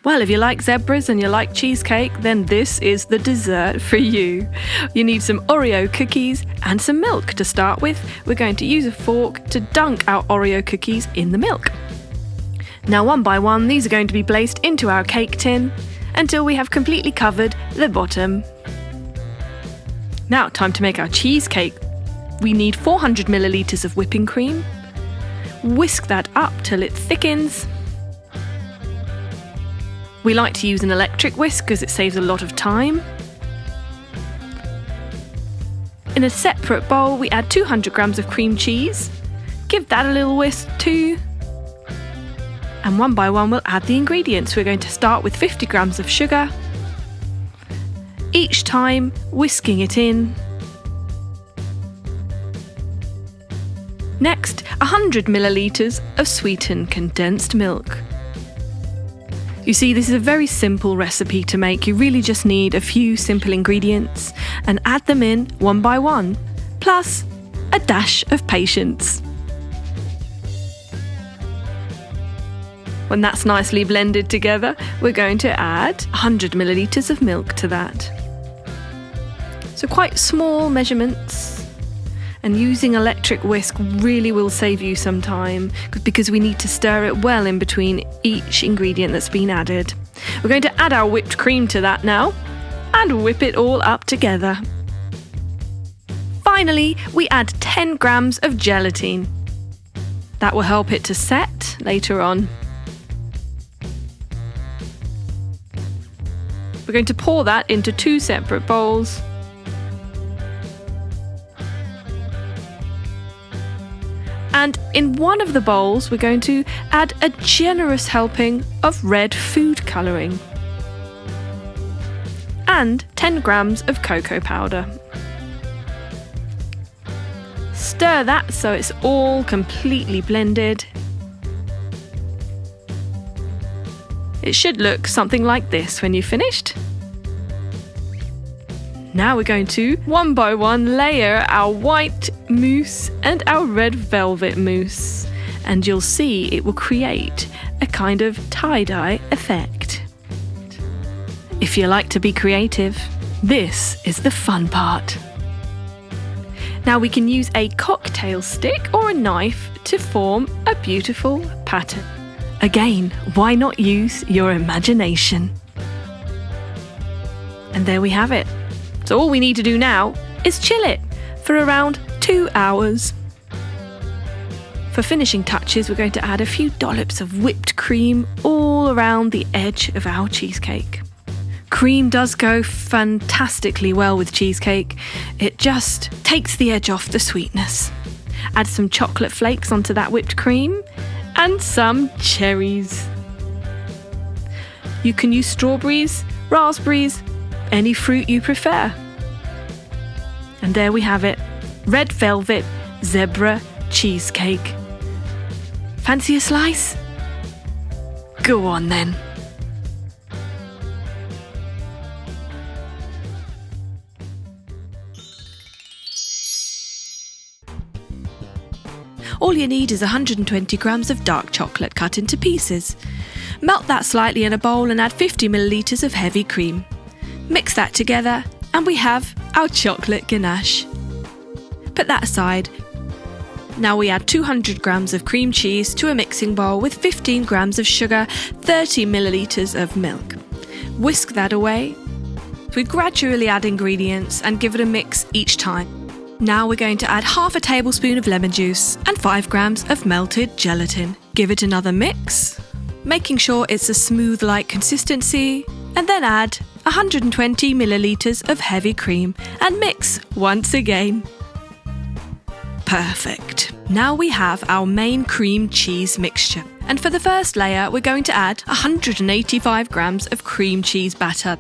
Well, if you like zebras and you like cheesecake, then this is the dessert for you. You need some Oreo cookies and some milk to start with. We're going to use a fork to dunk our Oreo cookies in the milk. Now, one by one, these are going to be placed into our cake tin until we have completely covered the bottom. Now, time to make our cheesecake. We need 400 milliliters of whipping cream. Whisk that up till it thickens. We like to use an electric whisk because it saves a lot of time. In a separate bowl, we add 200 grams of cream cheese. Give that a little whisk too. And one by one, we'll add the ingredients. We're going to start with 50 grams of sugar. Each time, whisking it in. Next, 100 milliliters of sweetened condensed milk. You see, this is a very simple recipe to make. You really just need a few simple ingredients and add them in one by one, plus a dash of patience. When that's nicely blended together, we're going to add 100 milliliters of milk to that. So quite small measurements. And using electric whisk really will save you some time because we need to stir it well in between each ingredient that's been added. We're going to add our whipped cream to that now and whip it all up together. Finally, we add 10 grams of gelatin. That will help it to set later on. We're going to pour that into 2 separate bowls. And in one of the bowls, we're going to add a generous helping of red food colouring and 10 grams of cocoa powder. Stir that so it's all completely blended. It should look something like this when you've finished. Now we're going to, one by one, layer our white mousse and our red velvet mousse. And you'll see it will create a kind of tie-dye effect. If you like to be creative, this is the fun part. Now we can use a cocktail stick or a knife to form a beautiful pattern. Again, why not use your imagination? And there we have it. So all we need to do now is chill it for around 2 hours. For finishing touches, we're going to add a few dollops of whipped cream all around the edge of our cheesecake. Cream does go fantastically well with cheesecake. It just takes the edge off the sweetness. Add some chocolate flakes onto that whipped cream and some cherries. You can use strawberries, raspberries, any fruit you prefer. And there we have it, red velvet zebra cheesecake. Fancy a slice? Go on then. All you need is 120 grams of dark chocolate cut into pieces. Melt that slightly in a bowl and add 50 milliliters of heavy cream. Mix that together and we have our chocolate ganache. Put that aside. Now we add 200 grams of cream cheese to a mixing bowl with 15 grams of sugar, 30 milliliters of milk. Whisk that away. We gradually add ingredients and give it a mix each time. Now we're going to add half a tablespoon of lemon juice and 5 grams of melted gelatin. Give it another mix, making sure it's a smooth-like consistency, and then add 120 milliliters of heavy cream and mix once again. Perfect. Now we have our main cream cheese mixture. And for the first layer, we're going to add 185 grams of cream cheese batter.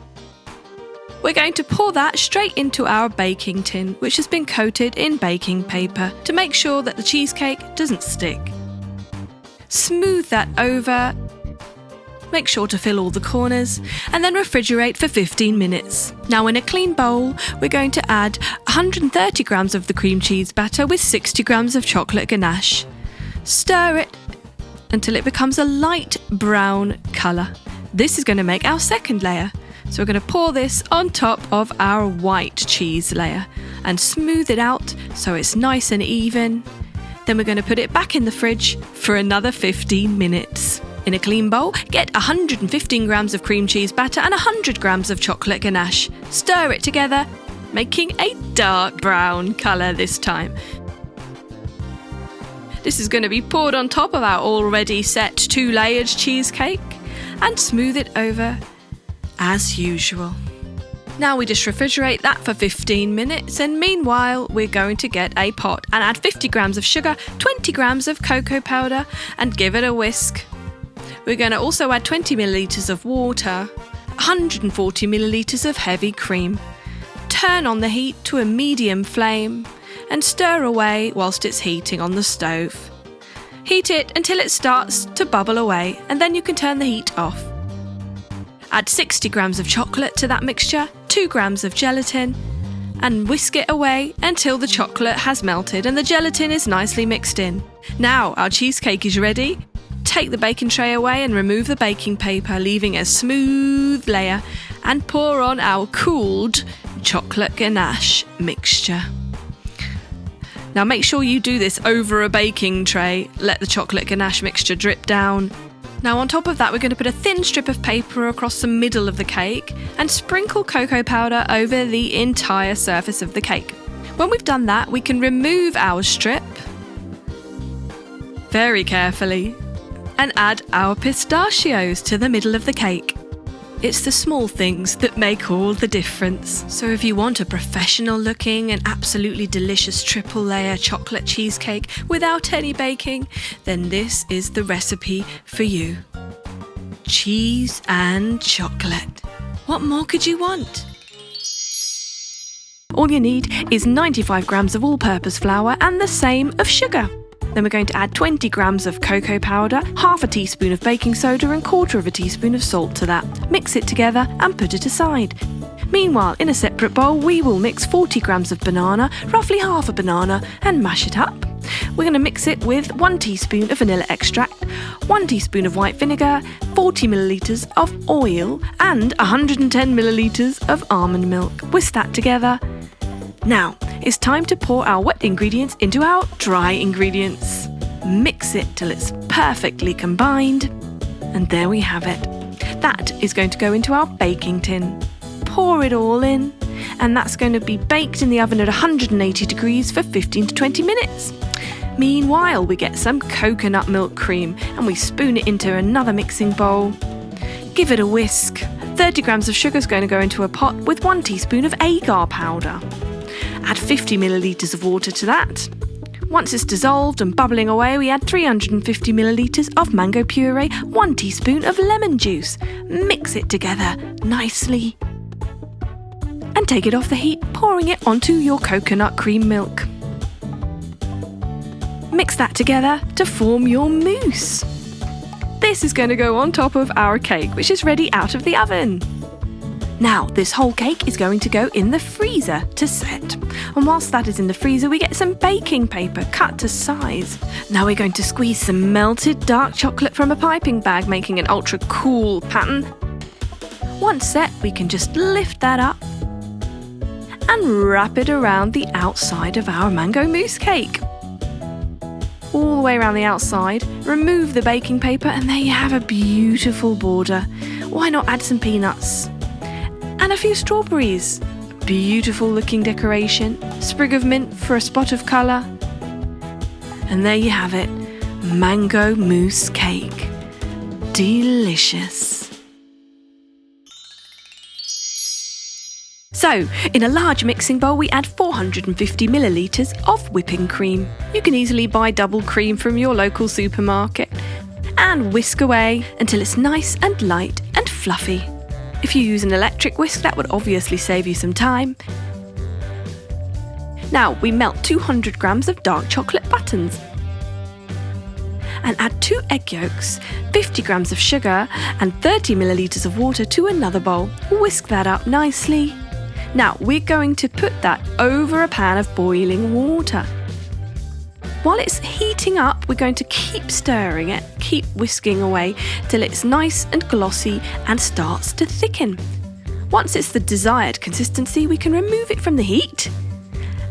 We're going to pour that straight into our baking tin, which has been coated in baking paper to make sure that the cheesecake doesn't stick. Smooth that over. Make sure to fill all the corners and then refrigerate for 15 minutes. Now in a clean bowl, we're going to add 130 grams of the cream cheese batter with 60 grams of chocolate ganache. Stir it until it becomes a light brown colour. This is going to make our second layer. So we're going to pour this on top of our white cheese layer and smooth it out so it's nice and even. Then we're going to put it back in the fridge for another 15 minutes. In a clean bowl, get 115 grams of cream cheese batter and 100 grams of chocolate ganache. Stir it together, making a dark brown colour this time. This is going to be poured on top of our already set 2-layered cheesecake and smooth it over as usual. Now we just refrigerate that for 15 minutes, and meanwhile we're going to get a pot and add 50 grams of sugar, 20 grams of cocoa powder and give it a whisk. We're going to also add 20 millilitres of water, 140 millilitres of heavy cream. Turn on the heat to a medium flame and stir away whilst it's heating on the stove. Heat it until it starts to bubble away, and then you can turn the heat off. Add 60 grams of chocolate to that mixture, 2 grams of gelatin, and whisk it away until the chocolate has melted and the gelatin is nicely mixed in. Now our cheesecake is ready. Take the baking tray away and remove the baking paper, leaving a smooth layer, and pour on our cooled chocolate ganache mixture. Now make sure you do this over a baking tray. Let the chocolate ganache mixture drip down. Now on top of that, we're going to put a thin strip of paper across the middle of the cake and sprinkle cocoa powder over the entire surface of the cake. When we've done that, we can remove our strip very carefully and add our pistachios to the middle of the cake. It's the small things that make all the difference. So if you want a professional looking and absolutely delicious triple layer chocolate cheesecake without any baking, then this is the recipe for you. Cheese and chocolate. What more could you want? All you need is 95 grams of all-purpose flour and the same of sugar. Then we're going to add 20 grams of cocoa powder, half a teaspoon of baking soda and 1/4 teaspoon of salt to that. Mix it together and put it aside. Meanwhile, in a separate bowl, we will mix 40 grams of banana, roughly half a banana, and mash it up. We're going to mix it with 1 teaspoon of vanilla extract, 1 teaspoon of white vinegar, 40 millilitres of oil, and 110 millilitres of almond milk. Whisk that together. Now, it's time to pour our wet ingredients into our dry ingredients. Mix it till it's perfectly combined. And there we have it. That is going to go into our baking tin. Pour it all in, and that's going to be baked in the oven at 180 degrees for 15 to 20 minutes. Meanwhile, we get some coconut milk cream and we spoon it into another mixing bowl. Give it a whisk. 30 grams of sugar is going to go into a pot with 1 teaspoon of agar powder. Add 50 millilitres of water to that. Once it's dissolved and bubbling away, we add 350 millilitres of mango puree, 1 teaspoon of lemon juice. Mix it together nicely. And take it off the heat, pouring it onto your coconut cream milk. Mix that together to form your mousse. This is going to go on top of our cake, which is ready out of the oven. Now, this whole cake is going to go in the freezer to set. And whilst that is in the freezer, we get some baking paper cut to size. Now we're going to squeeze some melted dark chocolate from a piping bag, making an ultra cool pattern. Once set, we can just lift that up and wrap it around the outside of our mango mousse cake. All the way around the outside, remove the baking paper, and there you have a beautiful border. Why not add some peanuts? And a few strawberries. Beautiful looking decoration. Sprig of mint for a spot of colour. And there you have it. Mango mousse cake. Delicious. So, in a large mixing bowl, we add 450 millilitres of whipping cream. You can easily buy double cream from your local supermarket. And whisk away until it's nice and light and fluffy. If you use an electric whisk, that would obviously save you some time. Now we melt 200 grams of dark chocolate buttons and add 2 egg yolks, 50 grams of sugar and 30 millilitres of water to another bowl. Whisk that up nicely. Now we're going to put that over a pan of boiling water. While it's heating up, we're going to keep stirring it, keep whisking away till it's nice and glossy and starts to thicken. Once it's the desired consistency, we can remove it from the heat.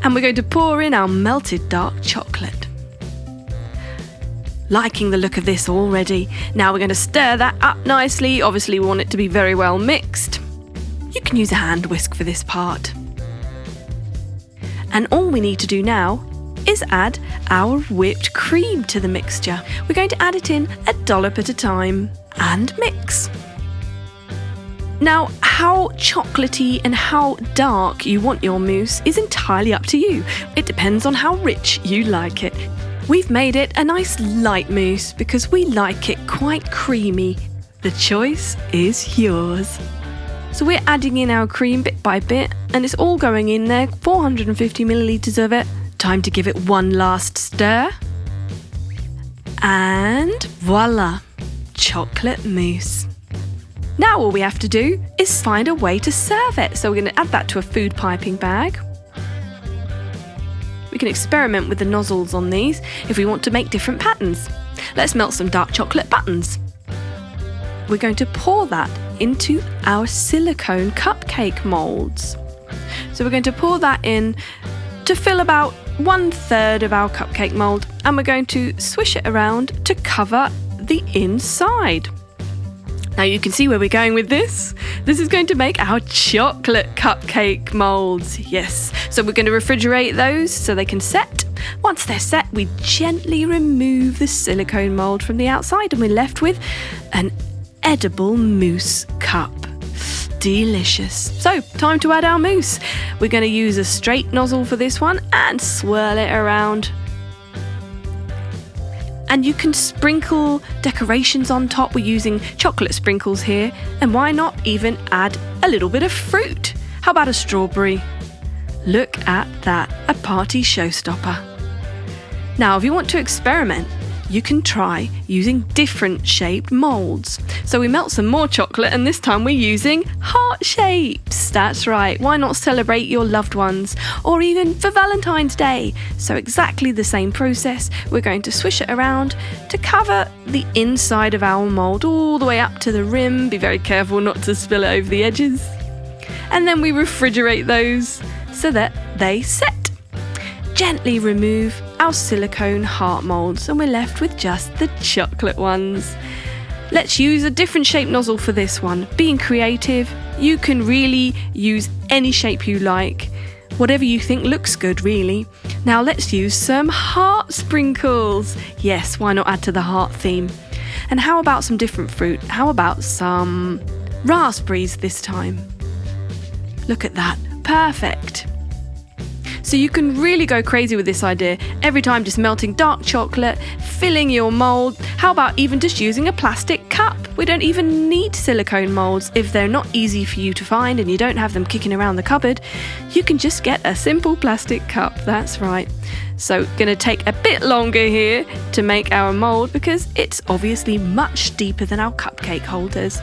And we're going to pour in our melted dark chocolate. Liking the look of this already. Now we're going to stir that up nicely. Obviously we want it to be very well mixed. You can use a hand whisk for this part. And all we need to do now is add our whipped cream to the mixture. We're going to add it in a dollop at a time and mix. Now, how chocolatey and how dark you want your mousse is entirely up to you. It depends on how rich you like it. We've made it a nice light mousse because we like it quite creamy. The choice is yours. So we're adding in our cream bit by bit and it's all going in there, 450 millilitres of it. Time to give it one last stir. And voila, chocolate mousse. Now all we have to do is find a way to serve it. So we're going to add that to a food piping bag. We can experiment with the nozzles on these if we want to make different patterns. Let's melt some dark chocolate buttons. We're going to pour that into our silicone cupcake moulds. So we're going to pour that in to fill about 1/3 of our cupcake mould, and we're going to swish it around to cover the inside. Now you can see where we're going with this. This is going to make our chocolate cupcake moulds. Yes, so we're going to refrigerate those so they can set. Once they're set, we gently remove the silicone mould from the outside and we're left with an edible mousse cup. Delicious. So, time to add our mousse. We're going to use a straight nozzle for this one and swirl it around. And you can sprinkle decorations on top. We're using chocolate sprinkles here. And why not even add a little bit of fruit? How about a strawberry? Look at that, a party showstopper. Now, if you want to experiment, you can try using different shaped moulds. So we melt some more chocolate and this time we're using heart shapes. That's right, why not celebrate your loved ones or even for Valentine's Day? So exactly the same process. We're going to swish it around to cover the inside of our mould all the way up to the rim. Be very careful not to spill it over the edges. And then we refrigerate those so that they set. Gently remove our silicone heart moulds and we're left with just the chocolate ones. Let's use a different shape nozzle for this one. Being creative, you can really use any shape you like, whatever you think looks good really. Now let's use some heart sprinkles. Yes, why not add to the heart theme? And how about some different fruit? How about some raspberries this time? Look at that, perfect. So you can really go crazy with this idea. Every time just melting dark chocolate, filling your mould. How about even just using a plastic cup? We don't even need silicone moulds. If they're not easy for you to find and you don't have them kicking around the cupboard, you can just get a simple plastic cup. That's right. So going to take a bit longer here to make our mould because it's obviously much deeper than our cupcake holders.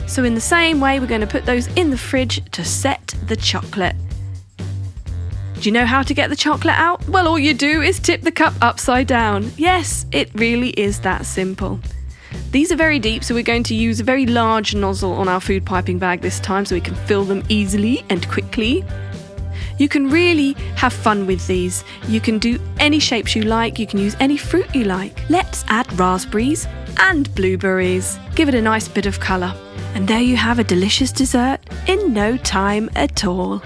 So in the same way, we're going to put those in the fridge to set the chocolate. Do you know how to get the chocolate out? Well, all you do is tip the cup upside down. Yes, it really is that simple. These are very deep, so we're going to use a very large nozzle on our food piping bag this time so we can fill them easily and quickly. You can really have fun with these. You can do any shapes you like. You can use any fruit you like. Let's add raspberries and blueberries. Give it a nice bit of colour. And there you have a delicious dessert in no time at all.